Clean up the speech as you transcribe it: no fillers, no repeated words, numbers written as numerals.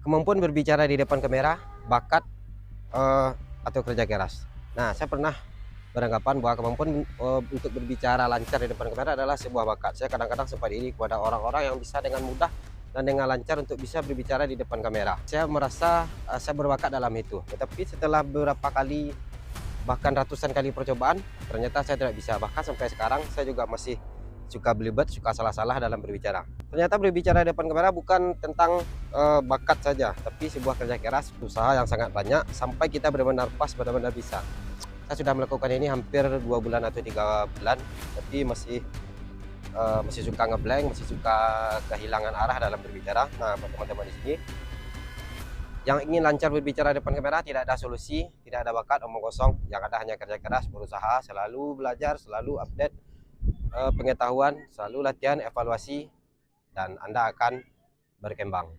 Kemampuan berbicara di depan kamera, bakat, atau kerja keras. Nah, saya pernah beranggapan bahwa kemampuan untuk berbicara lancar di depan kamera adalah sebuah bakat. Saya kadang-kadang sempat iri kepada orang-orang yang bisa dengan mudah dan dengan lancar untuk bisa berbicara di depan kamera. Saya merasa saya berbakat dalam itu. Tetapi setelah beberapa kali, bahkan ratusan kali percobaan, ternyata saya tidak bisa. Bahkan sampai sekarang saya juga masih suka belibet, suka salah-salah dalam berbicara. Ternyata berbicara di depan kamera bukan tentang bakat saja, tapi sebuah kerja keras, usaha yang sangat banyak sampai kita benar-benar pas, benar-benar bisa. Saya sudah melakukan ini hampir 2 bulan atau 3 bulan, tapi masih suka ngeblank, masih suka kehilangan arah dalam berbicara. Nah, buat teman-teman di sini yang ingin lancar berbicara di depan kamera, tidak ada solusi, tidak ada bakat, omong kosong. Yang ada hanya kerja keras, berusaha, selalu belajar, selalu update pengetahuan, selalu latihan, evaluasi, dan Anda akan berkembang.